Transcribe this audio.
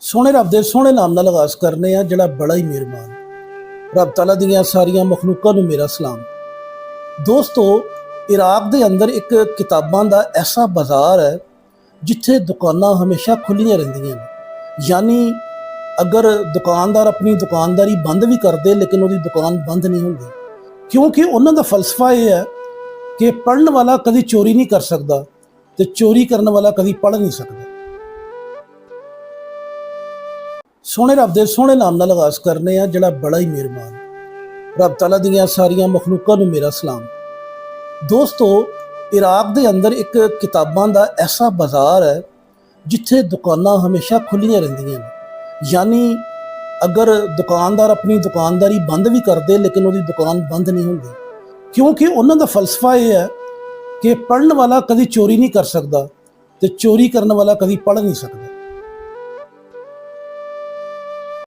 सोहने रब दे सोहने नाम नाल आगाज़ करने आ जिहड़ा बड़ा ही मेहरबान। रब तआला दियां सारियां मखलूकां नूं मेरा सलाम। दोस्तों, इराक दे अंदर एक किताबां दा ऐसा बाज़ार है जिथे दुकानां हमेशा खुल्लियां रहिंदियां ने। यानी अगर दुकानदार अपनी दुकानदारी बंद भी कर दे लेकिन उसकी दुकान बंद नहीं होंदी, क्योंकि उन्हां दा फलसफा यह है कि पढ़न वाला कभी चोरी नहीं कर सकता तो चोरी करने वाला कभी पढ़ नहीं सकता। सोहने रब दे सोहने नाम नाल आगाज़ करने आ जिहड़ा बड़ा ही मेहरबान। रब तआला दियां सारियां मखलूकां नूं मेरा सलाम। दोस्तों, इराक दे अंदर एक किताबां दा ऐसा बाज़ार है जिथे दुकानां हमेशा खुल्लियां रहिंदियां ने। यानी अगर दुकानदार अपनी दुकानदारी बंद भी कर दे लेकिन उसकी दुकान बंद नहीं होंदी, क्योंकि उन्हां दा फलसफा यह है कि पढ़न वाला कभी चोरी नहीं कर सकता तो चोरी करने वाला कभी पढ़ नहीं सकता।